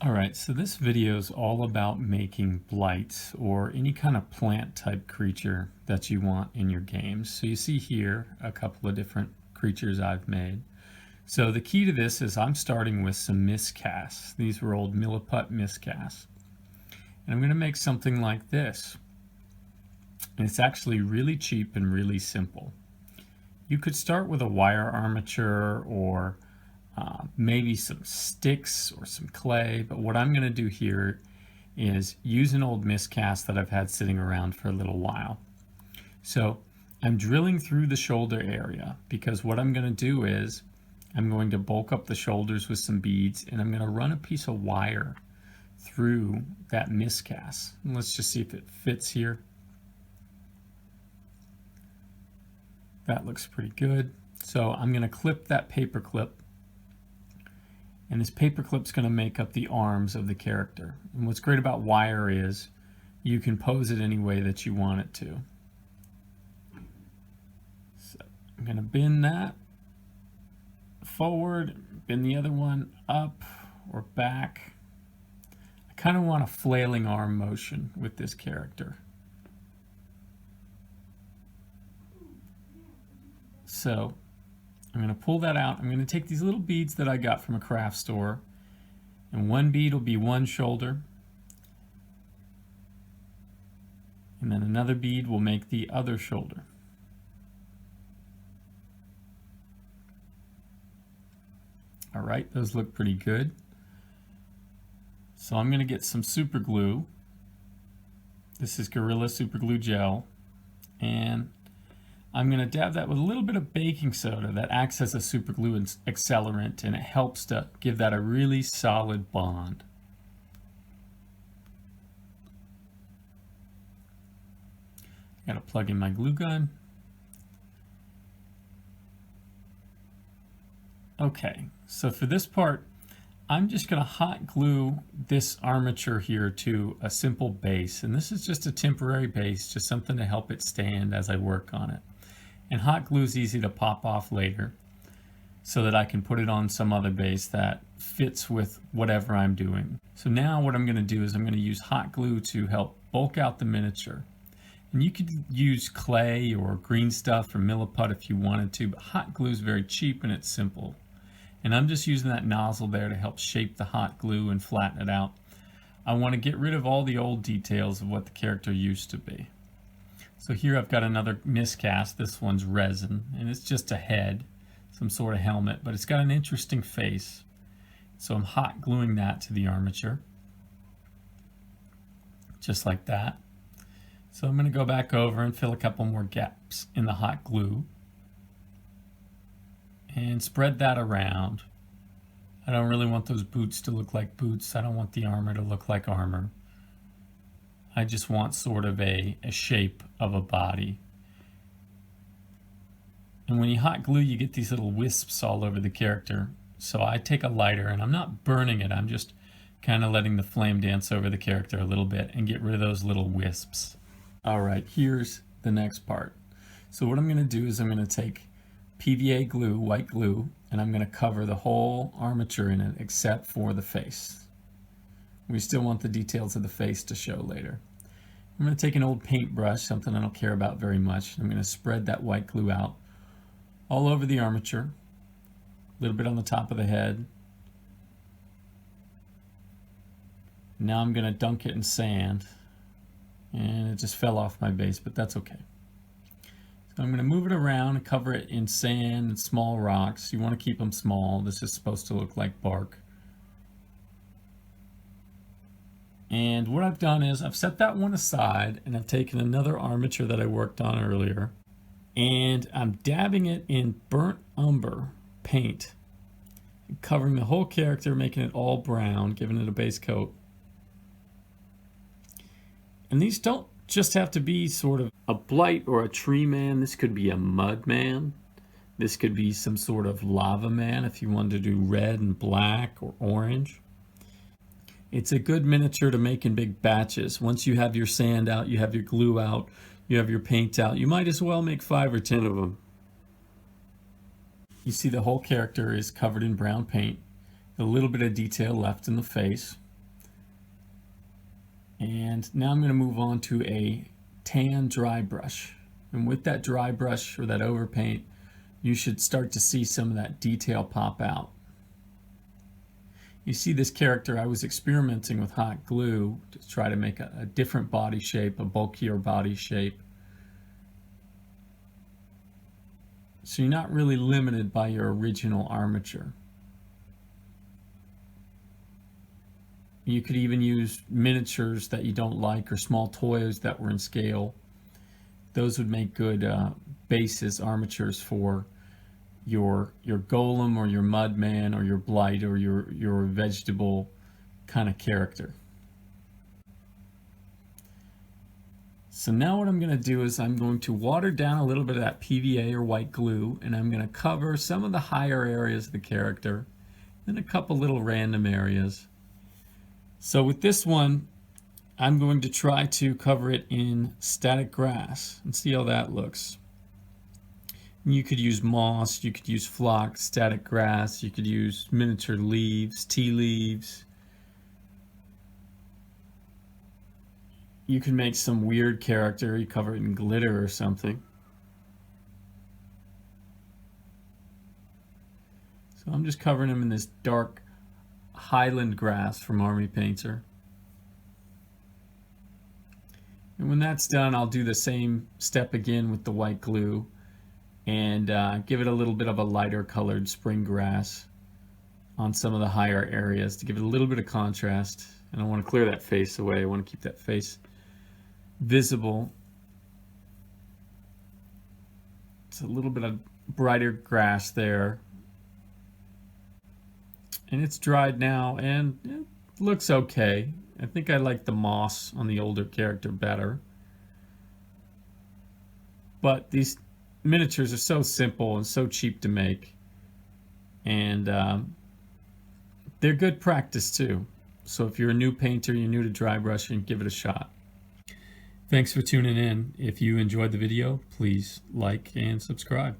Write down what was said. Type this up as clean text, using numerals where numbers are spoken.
Alright, so this video is all about making blights or any kind of plant type creature that you want in your games. So you see here a couple of different creatures I've made. So the key to this is I'm starting with some miscasts. These were old milliput miscasts. And I'm going to make something like this. And it's actually really cheap and really simple. You could start with a wire armature or maybe some sticks or some clay, but what I'm going to do here is use an old miscast that I've had sitting around for a little while. So I'm drilling through the shoulder area because what I'm going to do is I'm going to bulk up the shoulders with some beads, and I'm going to run a piece of wire through that miscast. And let's just see if it fits here. That looks pretty good. So I'm going to clip that paper clip. And this paper clip's going to make up the arms of the character. And what's great about wire is you can pose it any way that you want it to. So I'm going to bend that forward, bend the other one up or back. I kind of want a flailing arm motion with this character. So I'm going to pull that out. I'm going to take these little beads that I got from a craft store, and one bead will be one shoulder, and then another bead will make the other shoulder. All right, those look pretty good. So I'm going to get some super glue. This is Gorilla Super Glue Gel, and I'm going to dab that with a little bit of baking soda that acts as a super glue accelerant, and it helps to give that a really solid bond. Got to plug in my glue gun. Okay, so for this part, I'm just going to hot glue this armature here to a simple base, and this is just a temporary base, just something to help it stand as I work on it. And hot glue is easy to pop off later so that I can put it on some other base that fits with whatever I'm doing. So now what I'm going to do is I'm going to use hot glue to help bulk out the miniature. And you could use clay or green stuff or milliput if you wanted to, but hot glue is very cheap and it's simple. And I'm just using that nozzle there to help shape the hot glue and flatten it out. I want to get rid of all the old details of what the character used to be. So here I've got another miscast. This one's resin, and it's just a head, some sort of helmet, but it's got an interesting face. So I'm hot gluing that to the armature, just like that. So I'm going to go back over and fill a couple more gaps in the hot glue and spread that around. I don't really want those boots to look like boots. I don't want the armor to look like armor. I just want sort of a shape of a body. And when you hot glue, you get these little wisps all over the character. So I take a lighter, and I'm not burning it. I'm just kind of letting the flame dance over the character a little bit and get rid of those little wisps. All right, here's the next part. So what I'm going to do is I'm going to take PVA glue, white glue, and I'm going to cover the whole armature in it except for the face. We still want the details of the face to show later. I'm going to take an old paintbrush, something I don't care about very much. I'm going to spread that white glue out all over the armature, a little bit on the top of the head. Now I'm going to dunk it in sand, and it just fell off my base, but that's okay. So I'm going to move it around and cover it in sand and small rocks. You want to keep them small. This is supposed to look like bark. And what I've done is I've set that one aside, and I've taken another armature that I worked on earlier, and I'm dabbing it in burnt umber paint, covering the whole character, making it all brown, giving it a base coat. And these don't just have to be sort of a blight or a tree man. This could be a mud man. This could be some sort of lava man if you wanted to do red and black or orange. It's a good miniature to make in big batches. Once you have your sand out, you have your glue out, you have your paint out, you might as well make 5 or 10 of them. You see the whole character is covered in brown paint, a little bit of detail left in the face. And now I'm going to move on to a tan dry brush. And with that dry brush or that overpaint, you should start to see some of that detail pop out. You see this character, I was experimenting with hot glue to try to make a different body shape, a bulkier body shape. So you're not really limited by your original armature. You could even use miniatures that you don't like or small toys that were in scale. Those would make good bases, armatures for your golem or your mudman or your blight or your vegetable kind of character. So now what I'm going to do is I'm going to water down a little bit of that PVA or white glue, and I'm going to cover some of the higher areas of the character and a couple little random areas. So with this one, I'm going to try to cover it in static grass and see how that looks. You could use moss, you could use phlox, static grass, you could use miniature leaves, tea leaves. You can make some weird character, you cover it in glitter or something. So I'm just covering him in this dark highland grass from Army Painter. And when that's done, I'll do the same step again with the white glue and give it a little bit of a lighter colored spring grass on some of the higher areas to give it a little bit of contrast. And I want to clear that face away. I want to keep that face visible. It's a little bit of brighter grass there. And it's dried now and it looks okay. I think I like the moss on the older character better. But these miniatures are so simple and so cheap to make. And they're good practice too. So if you're a new painter, you're new to dry brushing, give it a shot. Thanks for tuning in. If you enjoyed the video, please like and subscribe.